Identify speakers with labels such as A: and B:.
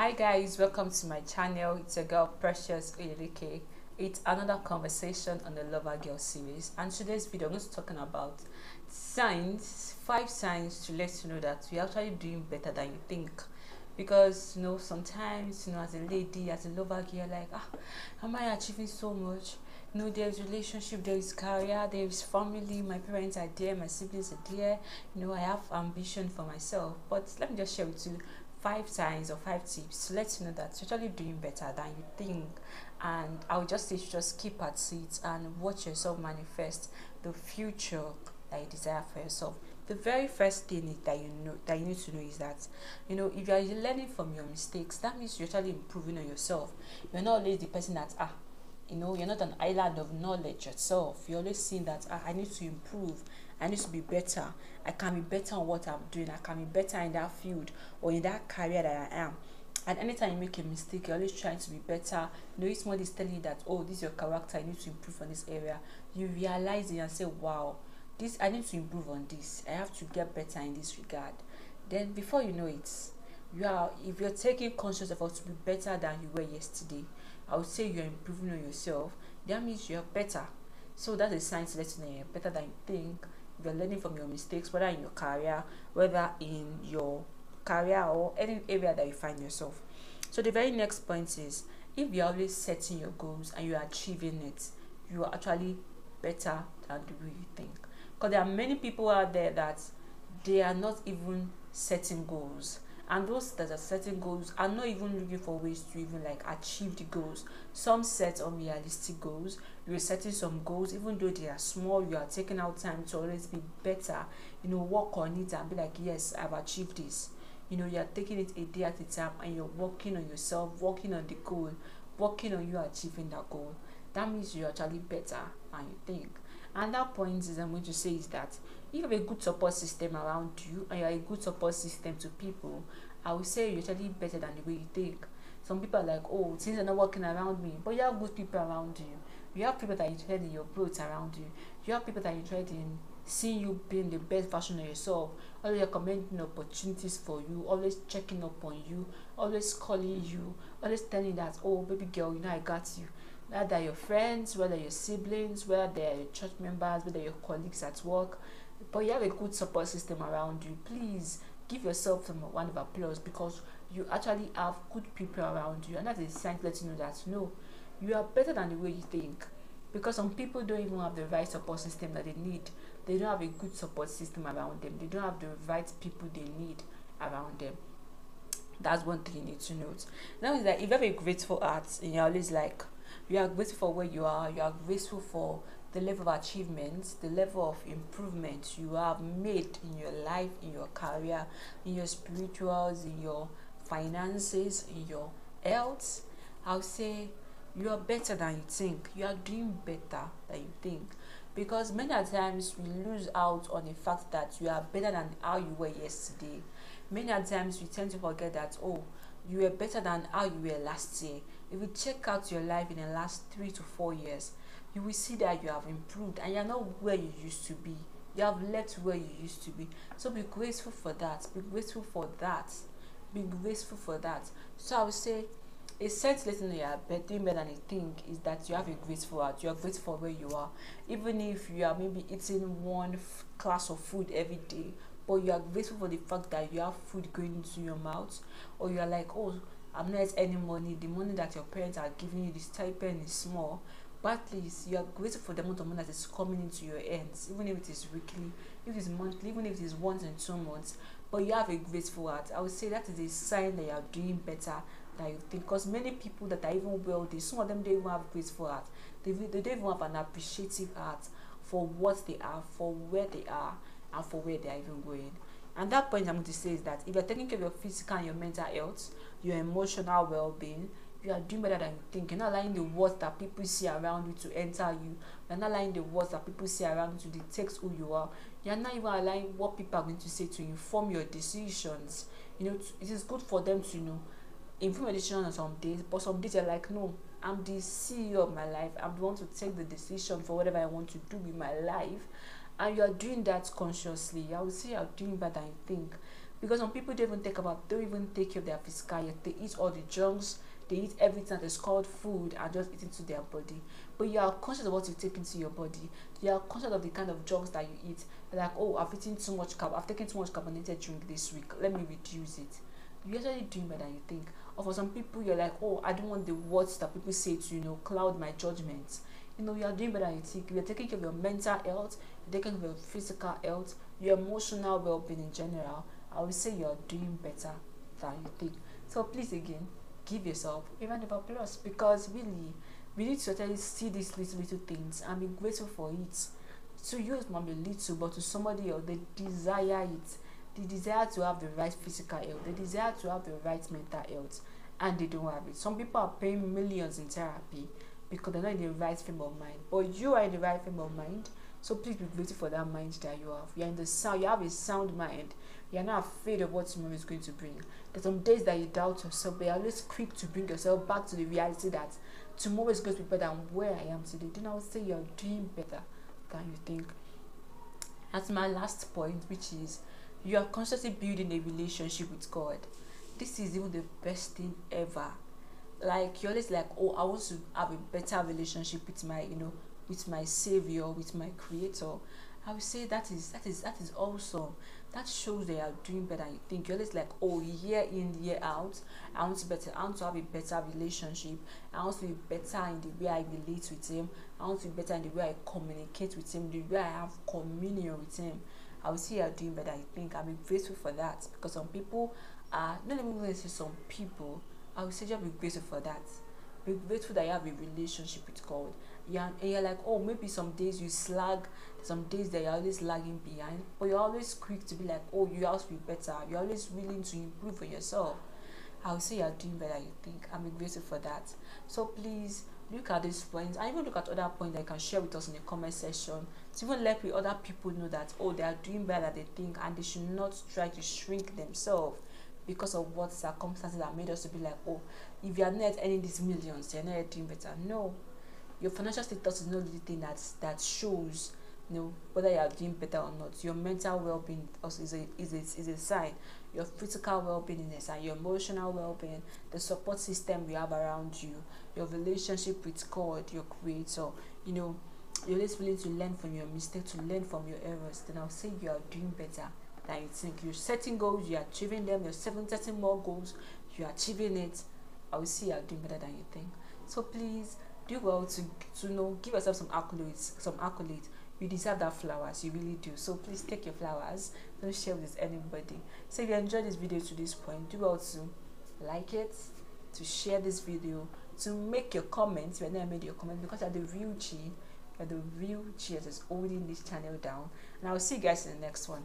A: Hi guys, welcome to my channel. It's your girl Precious Oyeleke. It's another conversation on the Lover Girl series, and today's video I'm going to be talking about signs, 5 signs to let you know that you're actually doing better than you think. Because sometimes as a lady, as a lover girl, like am I achieving so much? There's relationship, there is career, there is family, my parents are there, my siblings are there, I have ambition for myself. But let me just share with you 5 signs or 5 tips to let you know that you're actually doing better than you think. And I would just say you just keep at it and watch yourself manifest the future that you desire for yourself. The very first thing that you need to know is that if you are learning from your mistakes, that means you're actually improving on yourself. You're not always the person that you're not an island of knowledge yourself. You're always seeing that I need to improve, I need to be better, I can be better on what I'm doing, I can be better in that field or in that career that I am. And anytime you make a mistake, you're always trying to be better. If somebody is telling you that, oh, this is your character, you need to improve on this area, you realize it and say, wow, this I need to improve on this, I have to get better in this regard. Then before you know it, if you're taking conscious effort to be better than you were yesterday, I would say you're improving on yourself. That means you're better. So that's a sign to let you know you're better than you think. You're learning from your mistakes, whether in your career, whether in your career or any area that you find yourself. So the very next point is, if you're always setting your goals and you're achieving it, you are actually better than the way you think. Because there are many people out there that they are not even setting goals, and those that are setting goals are not even looking for ways to even achieve the goals. Some set unrealistic goals. You're setting some goals, even though they are small, you are taking out time to always be better, work on it and be like, yes, I've achieved this. You're taking it a day at a time and you're working on yourself, working on the goal, working on you achieving that goal. That means you're actually better than you think. And that point is I'm going to say is that if you have a good support system around you and you're a good support system to people, I would say you're actually better than the way you think. Some people are like, oh, things are not working around me, but you have good people around you. You have people that are interested in your growth around you. You have people that are interested in seeing you being the best version of yourself, always recommending opportunities for you, always checking up on you, always calling you, always telling you that, oh, baby girl, I got you. Whether they're your friends, whether your siblings, whether they're your church members, whether your colleagues at work, but you have a good support system around you, please give yourself some round of applause, because you actually have good people around you, and that's a sign to let you know that no, you are better than the way you think. Because some people don't even have the right support system that they need. They don't have a good support system around them. They don't have the right people they need around them. That's one thing you need to note. Now is that if you have a grateful heart and you're always you are grateful for where you are grateful for the level of achievements, the level of improvement you have made in your life, in your career, in your spirituals, in your finances, in your health, I'll say you are better than you think. You are doing better than you think. Because many times we lose out on the fact that you are better than how you were yesterday. Many times we tend to forget that, oh, you were better than how you were last year. If you check out your life in the last 3 to 4 years, you will see that you have improved and you're not where you used to be. You have left where you used to be. So be grateful for that. Be grateful for that. Be grateful for that. So I would say a set lesson you are doing better than you think is that you have a grateful heart. You are grateful for where you are. Even if you are maybe eating one class of food every day, but you are grateful for the fact that you have food going into your mouth, or you are like, oh, I'm not earning money, the money that your parents are giving you, the stipend is small, but at least you are grateful for the amount of money that is coming into your hands, even if it is weekly, if it is monthly, even if it is once in 2 months, but you have a grateful heart. I would say that is a sign that you are doing better than you think. Because many people that are even wealthy, some of them don't even have grateful heart. They don't even have an appreciative heart for what they are, for where they are, and for where they are even going. And that point I'm going to say is that if you're taking care of your physical and your mental health, your emotional well-being, you are doing better than you think. You're not allowing the words that people see around you to enter you. You're not allowing the words that people see around you to dictate who you are. You're not even allowing what people are going to say to inform your decisions. It is good for them to inform your decision on some days, but some days you're like, no, I'm the CEO of my life. I'm the one to take the decision for whatever I want to do with my life. And you are doing that consciously. I would say you're doing better than you think. Because some people don't even take care of their physical health. They eat all the junks, they eat everything that is called food and just eat into their body. But you are conscious of what you take into your body. You are conscious of the kind of junks that you eat. You're like, oh, I've eaten too much I've taken too much carbonated drink this week. Let me reduce it. You're actually doing better than you think. Or for some people, you're like, oh, I don't want the words that people say to, cloud my judgment. You are doing better than you think. You're taking care of your mental health, you're taking care of your physical health, your emotional well-being in general. I would say you're doing better than you think. So please, again, give yourself a round of applause, because really, we need to actually see these little things and be grateful for it. To you, it might be little, but to somebody else, they desire it. They desire to have the right physical health, they desire to have the right mental health, and they don't have it. Some people are paying millions in therapy because they're not in the right frame of mind, but you are in the right frame of mind. So please be grateful for that mind that you have. You're in the sound, you have a sound mind. You're not afraid of what tomorrow is going to bring. There's some days that you doubt yourself, but you're always quick to bring yourself back to the reality that tomorrow is going to be better than where I am today. Then I would say you're doing better than you think. That's my last point, which is you are constantly building a relationship with God. This is even the best thing ever. Like, you're always like, oh, I want to have a better relationship with my, with my Savior, with my Creator. I would say that is awesome. That shows that you are doing better than you think. You're always like, oh, year in, year out, I want to have a better relationship. I want to be better in the way I relate with Him. I want to be better in the way I communicate with Him, the way I have communion with Him. I would say you're doing better than you think. I'm grateful for that, because some people are not even going to say some people. I would say just be grateful for that. Be grateful that you have a relationship with God. And you're like, oh, maybe some days you slag, some days that you're always lagging behind, but you're always quick to be like, oh, you have to be better. You're always willing to improve for yourself. I would say you're doing better than you think. I'm grateful for that. So please look at these points, and even look at other points that you can share with us in the comment section, to even let other people know that, oh, they are doing better than they think, and they should not try to shrink themselves because of what circumstances that made us to be like, oh, if you are not earning these millions, you're not doing better. No, your financial status is not the thing that shows, whether you are doing better or not. Your mental well-being also is a sign. Your physical well-being is a sign. Your emotional well-being, the support system you have around you, your relationship with God, your Creator. You're always willing to learn from your mistakes, to learn from your errors. Then I'll say you are doing better than you think. You're setting goals, you're achieving them. You're setting more goals, you're achieving it. I will see you are doing better than you think. So please do well to give yourself some accolades. You deserve that flowers, you really do. So please take your flowers, don't share with anybody. So if you enjoyed this video to this point, do well to like it, to share this video, to make your comments. You're not made your comment, because you're the real G. You're the real G that is holding this channel down. And I'll see you guys in the next one.